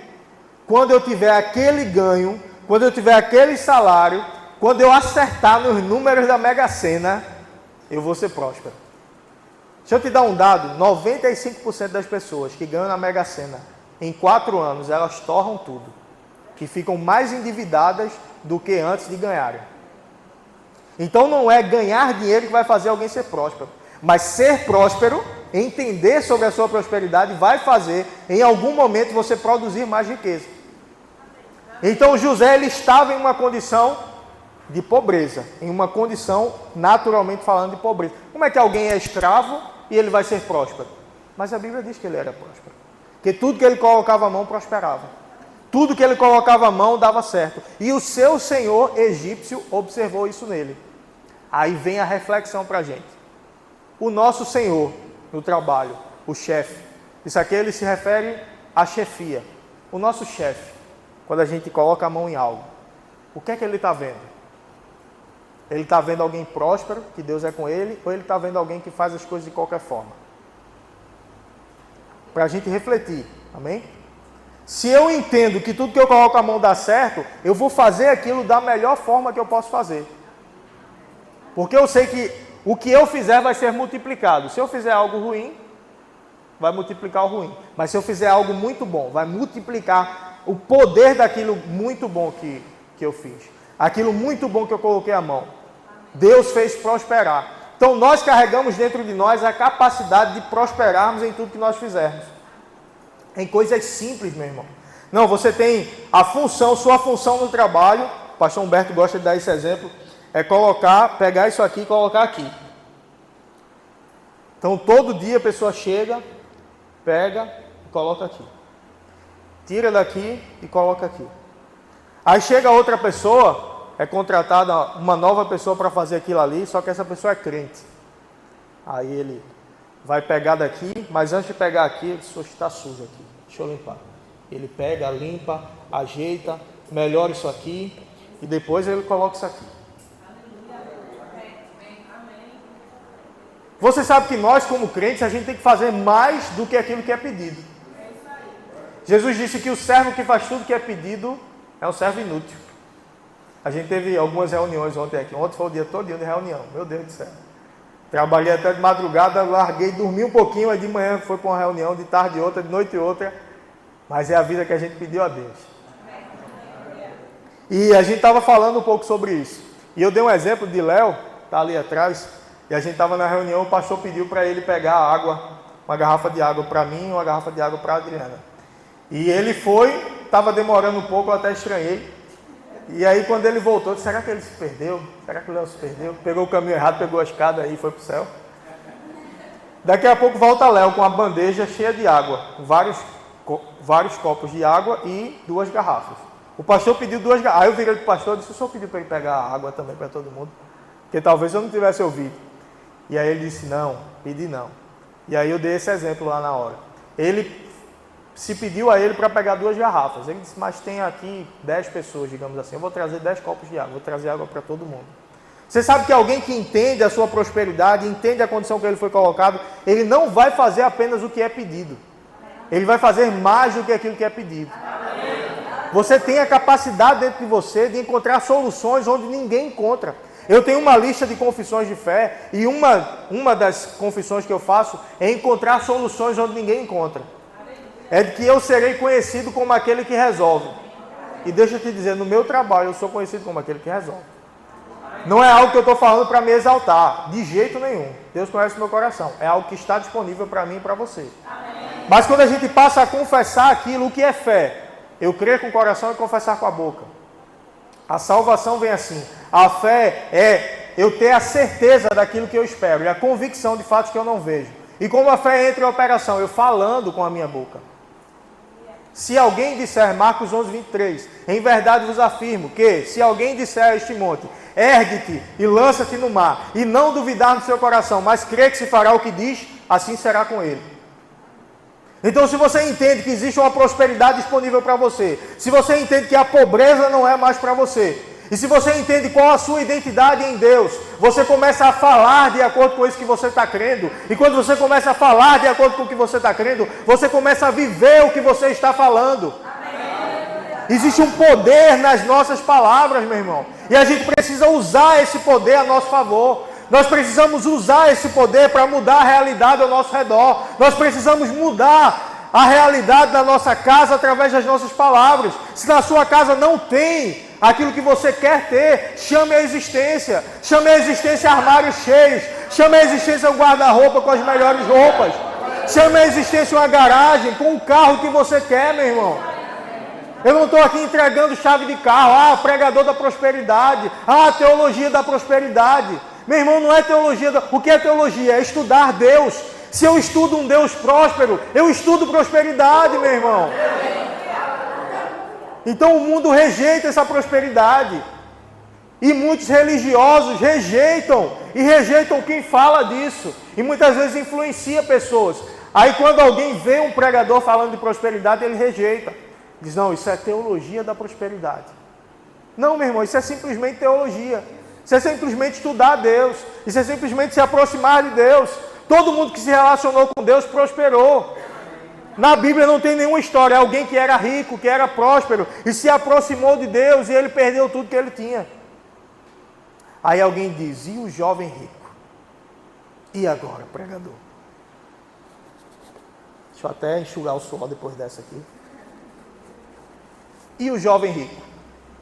quando eu tiver aquele ganho, quando eu tiver aquele salário, quando eu acertar nos números da Mega Sena, eu vou ser próspero. Deixa eu te dar um dado, 95% das pessoas que ganham na Mega Sena, em 4 anos, elas torram tudo. Que ficam mais endividadas do que antes de ganharem. Então não é ganhar dinheiro que vai fazer alguém ser próspero. Mas ser próspero, entender sobre a sua prosperidade, vai fazer, em algum momento, você produzir mais riqueza. Então José, ele estava em uma condição de pobreza, em uma condição, naturalmente falando, de pobreza. Como é que alguém é escravo e ele vai ser próspero? Mas a Bíblia diz que ele era próspero. Que tudo que ele colocava a mão prosperava. Tudo que ele colocava a mão dava certo. E o seu senhor egípcio observou isso nele. Aí vem a reflexão para a gente. O nosso senhor no trabalho, o chefe, isso aqui ele se refere à chefia. O nosso chefe, quando a gente coloca a mão em algo, o que é que ele está vendo? Ele está vendo alguém próspero, que Deus é com ele, ou ele está vendo alguém que faz as coisas de qualquer forma? Para a gente refletir, amém? Se eu entendo que tudo que eu coloco a mão dá certo, eu vou fazer aquilo da melhor forma que eu posso fazer. Porque eu sei que o que eu fizer vai ser multiplicado. Se eu fizer algo ruim, vai multiplicar o ruim. Mas se eu fizer algo muito bom, vai multiplicar o poder daquilo muito bom que eu fiz. Aquilo muito bom que eu coloquei a mão. Deus fez prosperar. Então nós carregamos dentro de nós a capacidade de prosperarmos em tudo que nós fizermos. Em coisas simples, meu irmão. Não, você tem a função, sua função no trabalho, o pastor Humberto gosta de dar esse exemplo, é pegar isso aqui e colocar aqui. Então todo dia a pessoa chega, pega e coloca aqui. Tira daqui e coloca aqui. Aí chega outra pessoa, é contratada uma nova pessoa para fazer aquilo ali, só que essa pessoa é crente. Aí ele vai pegar daqui, mas antes de pegar aqui, ele diz, está sujo aqui, deixa eu limpar. Ele pega, limpa, ajeita, melhora isso aqui, e depois ele coloca isso aqui. Você sabe que nós, como crentes, a gente tem que fazer mais do que aquilo que é pedido. Jesus disse que o servo que faz tudo que é pedido é um servo inútil. A gente teve algumas reuniões ontem aqui. Ontem foi o dia todo de reunião. Meu Deus do céu. Trabalhei até de madrugada, larguei, dormi um pouquinho, aí de manhã foi para uma reunião, de tarde outra, de noite outra. Mas é a vida que a gente pediu a Deus. E a gente estava falando um pouco sobre isso. E eu dei um exemplo de Léo, está ali atrás, e a gente estava na reunião, o pastor pediu para ele pegar água, uma garrafa de água para mim e uma garrafa de água para a Adriana. E ele foi, estava demorando um pouco, eu até estranhei. E aí quando ele voltou, eu disse, será que ele se perdeu? Será que o Léo se perdeu? Pegou o caminho errado, pegou a escada aí e foi para o céu. Daqui a pouco volta Léo com uma bandeja cheia de água, vários copos de água e 2 garrafas. O pastor pediu 2 garrafas. Aí eu virei para o pastor e disse, o senhor pediu para ele pegar água também para todo mundo? Porque talvez eu não tivesse ouvido. E aí ele disse, não, pedi não. E aí eu dei esse exemplo lá na hora. Ele se pediu a ele para pegar 2 garrafas. Ele disse, mas tem aqui 10 pessoas, digamos assim. Eu vou trazer 10 copos de água, vou trazer água para todo mundo. Você sabe que alguém que entende a sua prosperidade, entende a condição que ele foi colocado, ele não vai fazer apenas o que é pedido. Ele vai fazer mais do que aquilo que é pedido. Você tem a capacidade dentro de você de encontrar soluções onde ninguém encontra. Eu tenho uma lista de confissões de fé e uma das confissões que eu faço é encontrar soluções onde ninguém encontra. É de que eu serei conhecido como aquele que resolve. E deixa eu te dizer, no meu trabalho eu sou conhecido como aquele que resolve. Não é algo que eu estou falando para me exaltar, de jeito nenhum. Deus conhece o meu coração. É algo que está disponível para mim e para você. Mas quando a gente passa a confessar aquilo, o que é fé? eu crer com o coração e confessar com a boca. A salvação vem assim. A fé é eu ter a certeza daquilo que eu espero e a convicção de fatos que eu não vejo. E como a fé entra em operação? Eu falando com a minha boca. Se alguém disser, Marcos 11, 23, em verdade vos afirmo que, se alguém disser a este monte, ergue-te e lança-te no mar, e não duvidar no seu coração, mas crer que se fará o que diz, assim será com ele. Então, se você entende que existe uma prosperidade disponível para você, se você entende que a pobreza não é mais para você, e se você entende qual a sua identidade em Deus, você começa a falar de acordo com isso que você está crendo. E quando você começa a falar de acordo com o que você está crendo, você começa a viver o que você está falando. Existe um poder nas nossas palavras, meu irmão. E a gente precisa usar esse poder a nosso favor. Nós precisamos usar esse poder para mudar a realidade ao nosso redor. Nós precisamos mudar a realidade da nossa casa através das nossas palavras. Se na sua casa não tem aquilo que você quer ter, chame a existência. Chame a existência armários cheios. Chame a existência um guarda-roupa com as melhores roupas. Chame a existência uma garagem com o carro que você quer, meu irmão. Eu não estou aqui entregando chave de carro. Pregador da prosperidade. Teologia da prosperidade. Meu irmão, não é teologia. O que é teologia? É estudar Deus. Se eu estudo um Deus próspero, eu estudo prosperidade, meu irmão. Então o mundo rejeita essa prosperidade. E muitos religiosos rejeitam. E rejeitam quem fala disso. E muitas vezes influencia pessoas. Aí quando alguém vê um pregador falando de prosperidade, ele rejeita. Diz, não, isso é teologia da prosperidade. Não, meu irmão, isso é simplesmente teologia. Isso é simplesmente estudar Deus. Isso é simplesmente se aproximar de Deus. Todo mundo que se relacionou com Deus prosperou. Na Bíblia não tem nenhuma história. É alguém que era rico, que era próspero e se aproximou de Deus e ele perdeu tudo que ele tinha. Aí alguém diz, e o jovem rico? E agora, pregador? Deixa eu até enxugar o suor depois dessa aqui. E o jovem rico?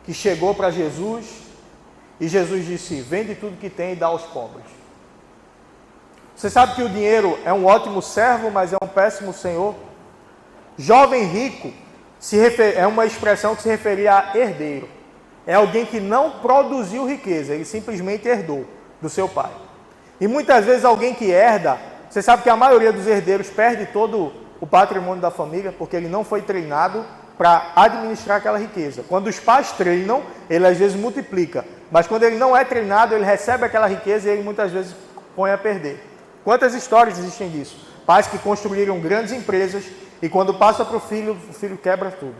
Que chegou para Jesus e Jesus disse, vende tudo que tem e dá aos pobres. Você sabe que o dinheiro é um ótimo servo, mas é um péssimo senhor? Jovem rico é uma expressão que se referia a herdeiro. É alguém que não produziu riqueza, ele simplesmente herdou do seu pai. E muitas vezes alguém que herda, você sabe que a maioria dos herdeiros perde todo o patrimônio da família, porque ele não foi treinado para administrar aquela riqueza. Quando os pais treinam, ele às vezes multiplica. Mas quando ele não é treinado, ele recebe aquela riqueza e ele muitas vezes põe a perder. Quantas histórias existem disso? Pais que construíram grandes empresas e quando passa para o filho quebra tudo.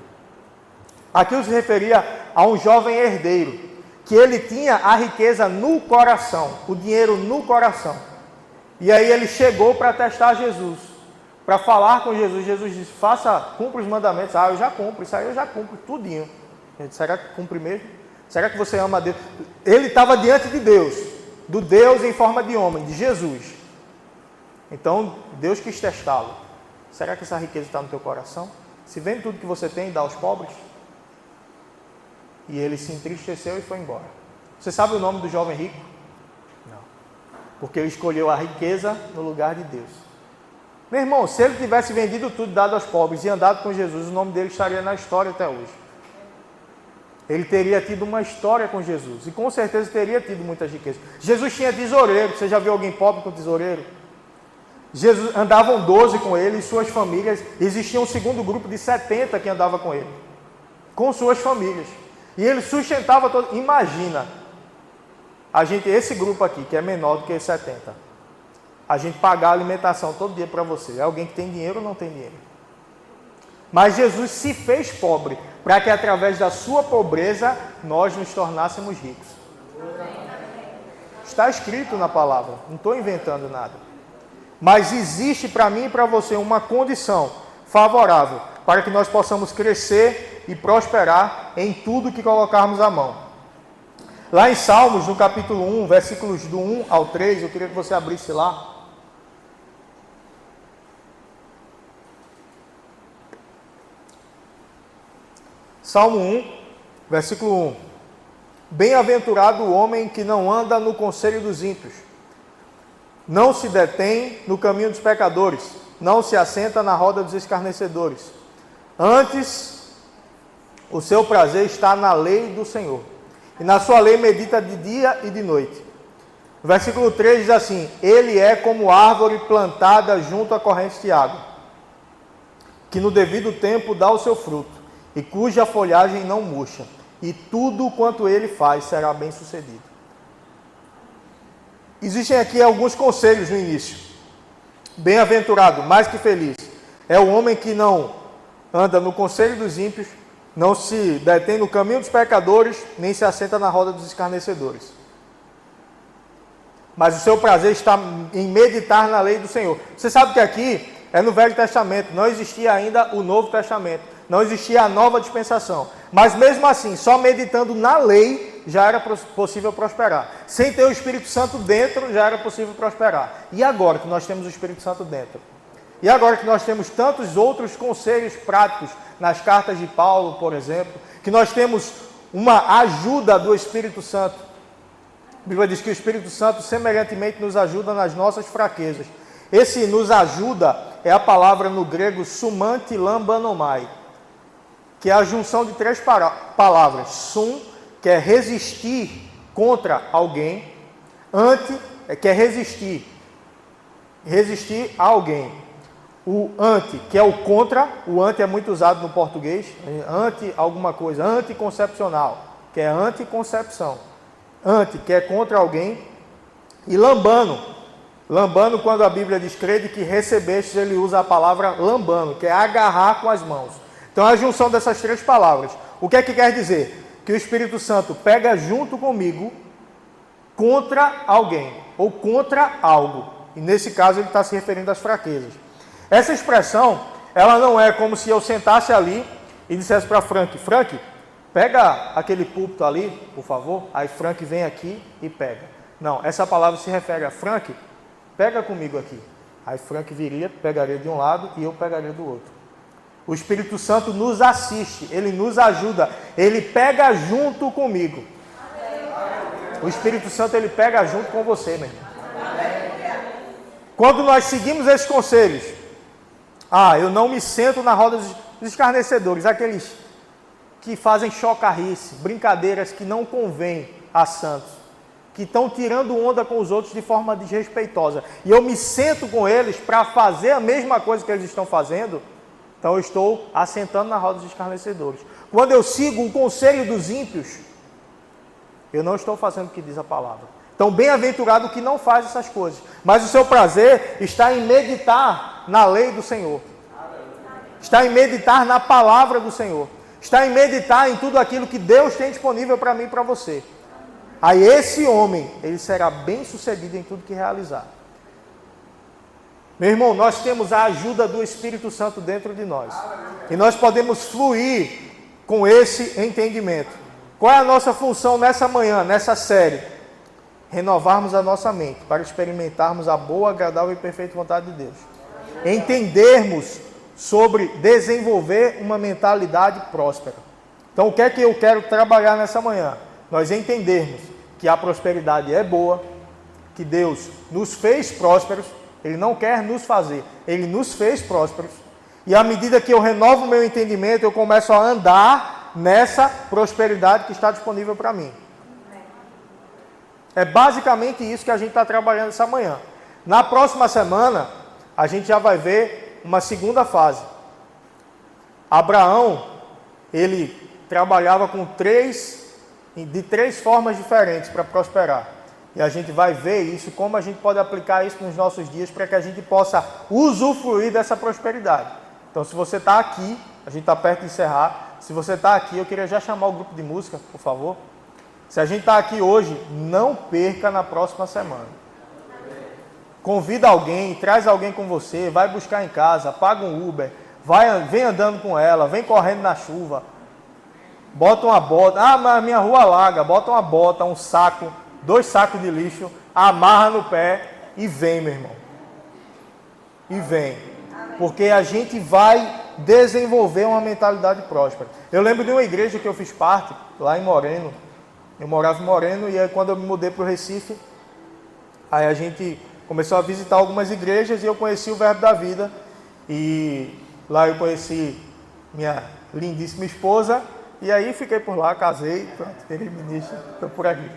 Aquilo se referia a um jovem herdeiro, que ele tinha a riqueza no coração, o dinheiro no coração. E aí ele chegou para testar Jesus, para falar com Jesus. Jesus disse, cumpra os mandamentos. Eu já cumpro, isso aí eu já cumpro, tudinho. Ele disse, será que cumpre mesmo? Será que você ama a Deus? Ele estava diante de Deus, do Deus em forma de homem, de Jesus. Então, Deus quis testá-lo. Será que essa riqueza está no teu coração? Se vende tudo que você tem e dá aos pobres? E ele se entristeceu e foi embora. Você sabe o nome do jovem rico? Não. Porque ele escolheu a riqueza no lugar de Deus. Meu irmão, se ele tivesse vendido tudo, dado aos pobres e andado com Jesus, o nome dele estaria na história até hoje. Ele teria tido uma história com Jesus. E com certeza teria tido muitas riquezas. Jesus tinha tesoureiro. Você já viu alguém pobre com tesoureiro? Jesus, andavam 12 com ele e suas famílias. Existia um segundo grupo de 70 que andava com ele. Com suas famílias. E ele sustentava todo. Imagina. Esse grupo aqui, que é menor do que 70. A gente pagar a alimentação todo dia para você. É alguém que tem dinheiro ou não tem dinheiro? Mas Jesus se fez pobre, para que através da sua pobreza, nós nos tornássemos ricos. Está escrito na palavra, não estou inventando nada. Mas existe para mim e para você uma condição favorável, para que nós possamos crescer e prosperar em tudo que colocarmos a mão. Lá em Salmos, no capítulo 1, versículos do 1 ao 3, eu queria que você abrisse lá. Salmo 1, versículo 1. Bem-aventurado o homem que não anda no conselho dos ímpios, não se detém no caminho dos pecadores, não se assenta na roda dos escarnecedores. Antes, O seu prazer está na lei do Senhor, e na sua lei medita de dia e de noite. O versículo 3 diz assim: ele é como árvore plantada junto a correntes de água, que no devido tempo dá o seu fruto, e cuja folhagem não murcha, e tudo quanto ele faz será bem sucedido. Existem aqui alguns conselhos no início. Bem-aventurado, mais que feliz, é o homem que não anda no conselho dos ímpios, não se detém no caminho dos pecadores, nem se assenta na roda dos escarnecedores. Mas o seu prazer está em meditar na lei do Senhor. Você sabe que aqui é no Velho Testamento, não existia ainda o Novo Testamento, não existia a nova dispensação. Mas mesmo assim, só meditando na lei já era possível prosperar. Sem ter o Espírito Santo dentro, já era possível prosperar. E agora que nós temos o Espírito Santo dentro? E agora que nós temos tantos outros conselhos práticos nas cartas de Paulo, por exemplo, que nós temos uma ajuda do Espírito Santo. A Bíblia diz que o Espírito Santo semelhantemente nos ajuda nas nossas fraquezas. Esse nos ajuda é a palavra no grego sumante lambanomai, que é a junção de três palavras. Sum, que é resistir contra alguém. Ante, que é resistir a alguém. O ante, que é o contra, o ante é muito usado no português, ante alguma coisa, anticoncepcional, que é anticoncepção. Ante, que é contra alguém. E lambano, quando a Bíblia diz crede que recebestes, ele usa a palavra lambano, que é agarrar com as mãos. Então é a junção dessas três palavras. O que é que quer dizer? Que o Espírito Santo pega junto comigo contra alguém, ou contra algo. E nesse caso ele está se referindo às fraquezas. Essa expressão, ela não é como se eu sentasse ali e dissesse para Frank, pega aquele púlpito ali, por favor. Aí Frank vem aqui e pega. Não, essa palavra se refere a Frank, pega comigo aqui. Aí Frank viria, pegaria de um lado e eu pegaria do outro. O Espírito Santo nos assiste, ele nos ajuda, ele pega junto comigo. O Espírito Santo, ele pega junto com você, meu irmão. Quando nós seguimos esses conselhos, eu não me sento na roda dos escarnecedores, aqueles que fazem chocarrice, brincadeiras que não convêm a santos, que estão tirando onda com os outros de forma desrespeitosa. E eu me sento com eles para fazer a mesma coisa que eles estão fazendo, então eu estou assentando na roda dos escarnecedores. Quando eu sigo o conselho dos ímpios, eu não estou fazendo o que diz a palavra. Então, bem-aventurado o que não faz essas coisas. Mas o seu prazer está em meditar na lei do Senhor. Está em meditar na palavra do Senhor. Está em meditar em tudo aquilo que Deus tem disponível para mim e para você. Aí esse homem, ele será bem sucedido em tudo que realizar. Meu irmão, nós temos a ajuda do Espírito Santo dentro de nós. E nós podemos fluir com esse entendimento. Qual é a nossa função nessa manhã, nessa série? Renovarmos a nossa mente para experimentarmos a boa, agradável e perfeita vontade de Deus. Entendermos sobre desenvolver uma mentalidade próspera. Então, o que é que eu quero trabalhar nessa manhã? Nós entendermos que a prosperidade é boa, que Deus nos fez prósperos, Ele não quer nos fazer, Ele nos fez prósperos. E à medida que eu renovo o meu entendimento, eu começo a andar nessa prosperidade que está disponível para mim. É basicamente isso que a gente está trabalhando essa manhã. Na próxima semana, a gente já vai ver uma segunda fase. Abraão, ele trabalhava de três formas diferentes para prosperar. E a gente vai ver isso, como a gente pode aplicar isso nos nossos dias para que a gente possa usufruir dessa prosperidade. Então, se você está aqui, a gente está perto de encerrar. Se você está aqui, eu queria já chamar o grupo de música, por favor. Se a gente está aqui hoje, não perca na próxima semana. Convida alguém, traz alguém com você, vai buscar em casa, paga um Uber, vem andando com ela, vem correndo na chuva, bota uma bota, mas minha rua alaga, bota uma bota, um saco, 2 sacos de lixo, amarra no pé e vem, meu irmão. E vem. Porque a gente vai desenvolver uma mentalidade próspera. Eu lembro de uma igreja que eu fiz parte, lá em Moreno. Eu morava em Moreno e aí quando eu me mudei para o Recife, aí a gente começou a visitar algumas igrejas e eu conheci o Verbo da Vida. E lá eu conheci minha lindíssima esposa E aí fiquei por lá, casei, pronto, virei ministro, estou por aqui.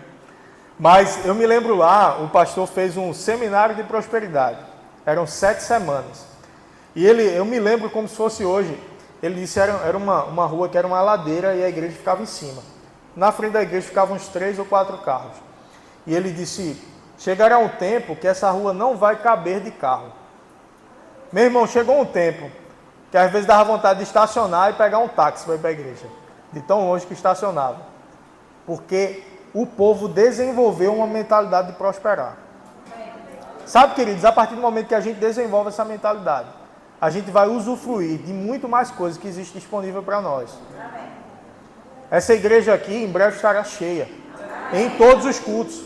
Mas eu me lembro lá, o pastor fez um seminário de prosperidade. Eram 7 semanas. E eu me lembro como se fosse hoje. Ele disse que era uma rua que era uma ladeira e a igreja ficava em cima. Na frente da igreja ficavam uns 3 ou 4 carros. E ele disse, chegará um tempo que essa rua não vai caber de carro. Meu irmão, chegou um tempo que às vezes dava vontade de estacionar e pegar um táxi para ir para a igreja. De tão longe que estacionava. Porque o povo desenvolveu uma mentalidade de prosperar. Sabe, queridos, a partir do momento que a gente desenvolve essa mentalidade, a gente vai usufruir de muito mais coisas que existe disponível para nós. Essa igreja aqui em breve estará cheia. Em todos os cultos.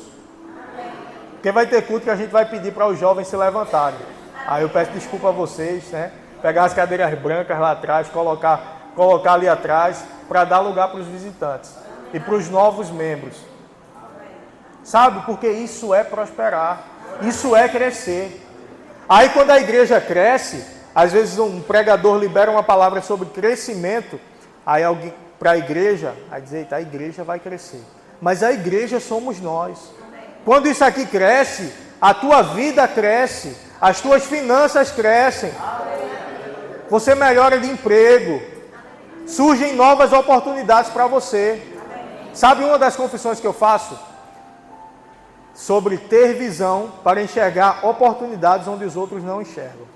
Porque vai ter culto que a gente vai pedir para os jovens se levantarem. Aí eu peço desculpa a vocês, né? Pegar as cadeiras brancas lá atrás, colocar ali atrás, para dar lugar para os visitantes e para os novos membros. Sabe? Porque isso é prosperar. Isso é crescer. Aí quando a igreja cresce, às vezes um pregador libera uma palavra sobre crescimento, aí alguém para a igreja, aí diz, eita, a igreja vai crescer. Mas a igreja somos nós. Quando isso aqui cresce, a tua vida cresce, as tuas finanças crescem, você melhora de emprego, surgem novas oportunidades para você. Sabe uma das confissões que eu faço? Sobre ter visão para enxergar oportunidades onde os outros não enxergam.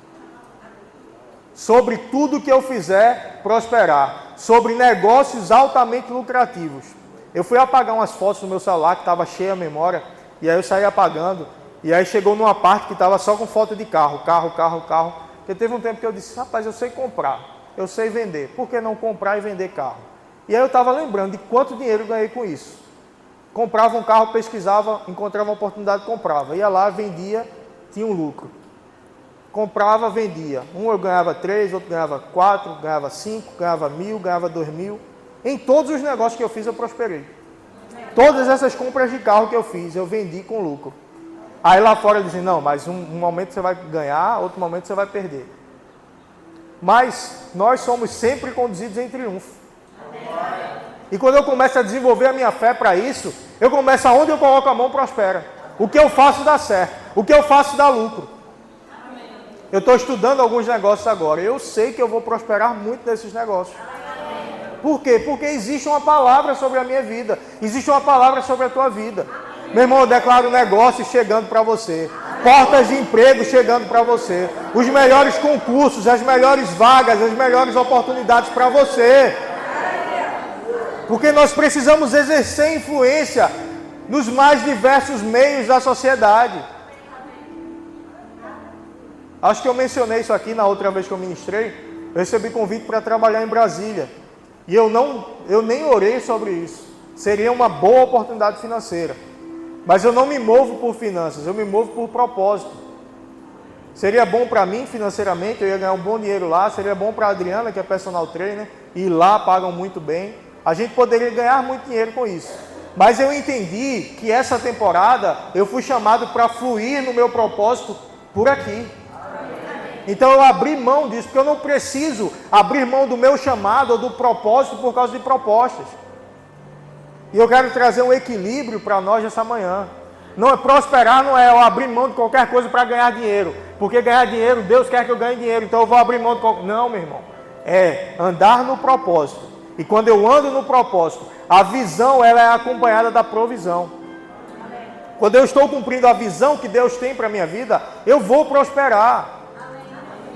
Sobre tudo que eu fizer prosperar. Sobre negócios altamente lucrativos. Eu fui apagar umas fotos no meu celular que estava cheia a memória. E aí eu saí apagando. E aí chegou numa parte que estava só com foto de carro. Porque teve um tempo que eu disse, rapaz, eu sei comprar. Eu sei vender. Por que não comprar e vender carro? E aí eu estava lembrando de quanto dinheiro eu ganhei com isso. Comprava um carro, pesquisava, encontrava uma oportunidade, comprava. Ia lá, vendia, tinha um lucro. Comprava, vendia. Um eu ganhava 3, outro ganhava 4, ganhava 5, ganhava 1.000, ganhava 2.000. Em todos os negócios que eu fiz, eu prosperei. Todas essas compras de carro que eu fiz, eu vendi com lucro. Aí lá fora dizem, não, mas um momento você vai ganhar, outro momento você vai perder. Mas nós somos sempre conduzidos em triunfo. E quando eu começo a desenvolver a minha fé para isso, eu começo aonde eu coloco a mão, prospera. O que eu faço dá certo. O que eu faço dá lucro. Eu estou estudando alguns negócios agora. Eu sei que eu vou prosperar muito nesses negócios. Por quê? Porque existe uma palavra sobre a minha vida. Existe uma palavra sobre a tua vida. Meu irmão, eu declaro negócios chegando para você. Portas de emprego chegando para você. Os melhores concursos, as melhores vagas, as melhores oportunidades para você. Porque nós precisamos exercer influência nos mais diversos meios da sociedade. Acho que eu mencionei isso aqui na outra vez que eu ministrei. Eu recebi convite para trabalhar em Brasília. E eu nem orei sobre isso. Seria uma boa oportunidade financeira. Mas eu não me movo por finanças, eu me movo por propósito. Seria bom para mim financeiramente, eu ia ganhar um bom dinheiro lá. Seria bom para a Adriana, que é personal trainer, e lá pagam muito bem. A gente poderia ganhar muito dinheiro com isso. Mas eu entendi que essa temporada eu fui chamado para fluir no meu propósito por aqui. Então eu abri mão disso, porque eu não preciso abrir mão do meu chamado ou do propósito por causa de propostas. E eu quero trazer um equilíbrio para nós essa manhã. Não é prosperar, não é eu abrir mão de qualquer coisa para ganhar dinheiro. Porque ganhar dinheiro, Deus quer que eu ganhe dinheiro, então eu vou abrir mão de qualquer... Não, meu irmão. É andar no propósito. E quando eu ando no propósito, a visão ela é acompanhada da provisão. Quando eu estou cumprindo a visão que Deus tem para a minha vida, eu vou prosperar.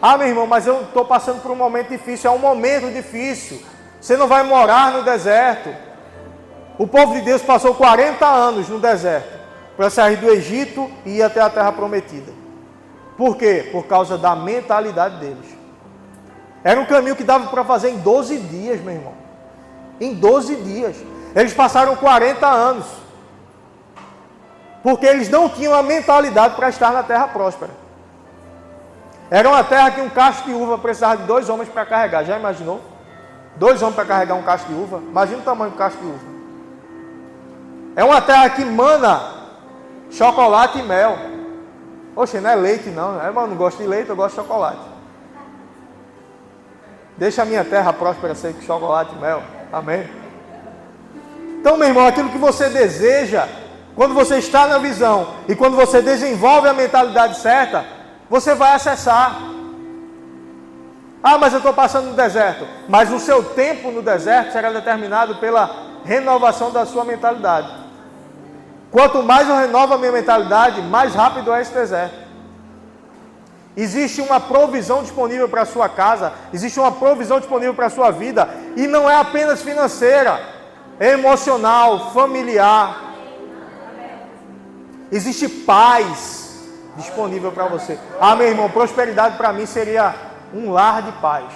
Ah, meu irmão, mas eu estou passando por um momento difícil. É um momento difícil. Você não vai morar no deserto. O povo de Deus passou 40 anos no deserto para sair do Egito e ir até a terra prometida. Por quê? Por causa da mentalidade deles. Era um caminho que dava para fazer em 12 dias, meu irmão. Em 12 dias. Eles passaram 40 anos. Porque eles não tinham a mentalidade para estar na terra próspera. Era uma terra que um cacho de uva precisava de 2 homens para carregar. Já imaginou? 2 homens para carregar um cacho de uva? Imagina o tamanho do cacho de uva. É uma terra que mana chocolate e mel. Oxe, não é leite não. Eu não gosto de leite, eu gosto de chocolate. Deixa a minha terra próspera ser com chocolate e mel. Amém? Então, meu irmão, aquilo que você deseja, quando você está na visão e quando você desenvolve a mentalidade certa, você vai acessar. Ah, mas eu estou passando no deserto. Mas o seu tempo no deserto será determinado pela renovação da sua mentalidade. Quanto mais eu renovo a minha mentalidade, mais rápido é esse deserto. Existe uma provisão disponível para a sua casa, existe uma provisão disponível para a sua vida, e não é apenas financeira, é emocional, familiar. Existe paz disponível para você. Ah, meu irmão, prosperidade para mim seria um lar de paz.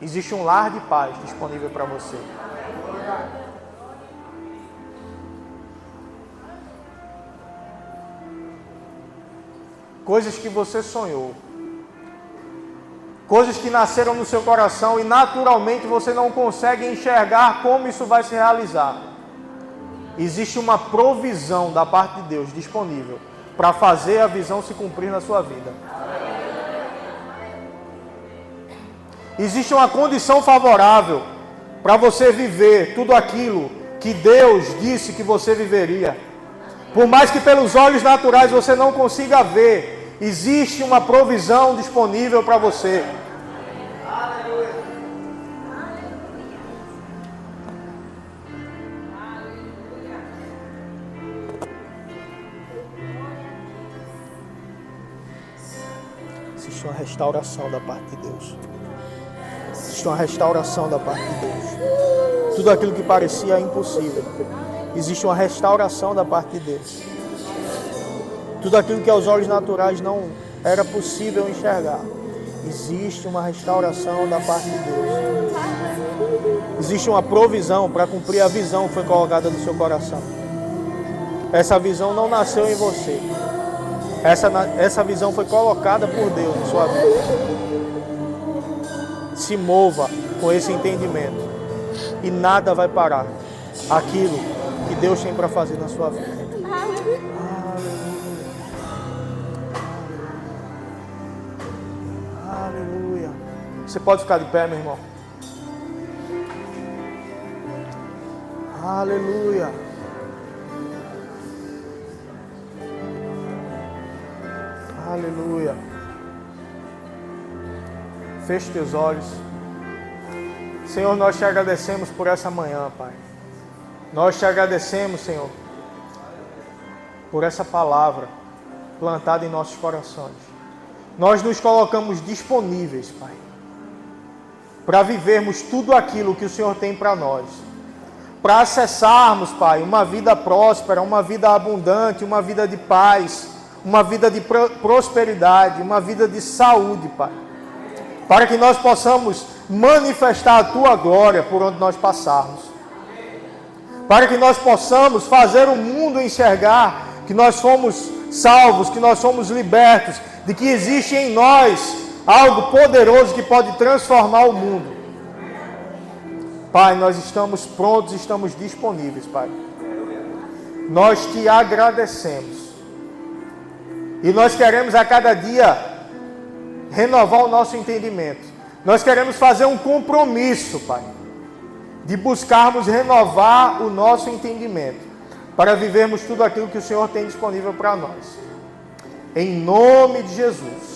Existe um lar de paz disponível para você. Coisas que você sonhou, coisas que nasceram no seu coração e naturalmente você não consegue enxergar como isso vai se realizar. Existe uma provisão da parte de Deus disponível para fazer a visão se cumprir na sua vida. Existe uma condição favorável para você viver tudo aquilo que Deus disse que você viveria. Por mais que pelos olhos naturais você não consiga ver, existe uma provisão disponível para você. Existe uma restauração da parte de Deus. Existe uma restauração da parte de Deus. Tudo aquilo que parecia impossível, existe uma restauração da parte de Deus. Tudo aquilo que aos olhos naturais não era possível enxergar, existe uma restauração da parte de Deus. Existe uma provisão para cumprir a visão que foi colocada no seu coração. Essa visão não nasceu em você. Essa visão foi colocada por Deus em sua vida. Se mova com esse entendimento e nada vai parar aquilo que Deus tem para fazer na sua vida. Aleluia. Você pode ficar de pé, meu irmão. Aleluia. Aleluia. Feche teus olhos. Senhor, nós te agradecemos por essa manhã, Pai. Nós te agradecemos, Senhor, por essa palavra plantada em nossos corações. Nós nos colocamos disponíveis, Pai, para vivermos tudo aquilo que o Senhor tem para nós. Para acessarmos, Pai, uma vida próspera, uma vida abundante, uma vida de paz, uma vida de prosperidade, uma vida de saúde, Pai. Para que nós possamos manifestar a Tua glória por onde nós passarmos. Para que nós possamos fazer o mundo enxergar que nós fomos salvos, que nós somos libertos, de que existe em nós algo poderoso que pode transformar o mundo. Pai, nós estamos prontos, estamos disponíveis, Pai. Nós te agradecemos. E nós queremos a cada dia renovar o nosso entendimento. Nós queremos fazer um compromisso, Pai, de buscarmos renovar o nosso entendimento, para vivermos tudo aquilo que o Senhor tem disponível para nós. Em nome de Jesus.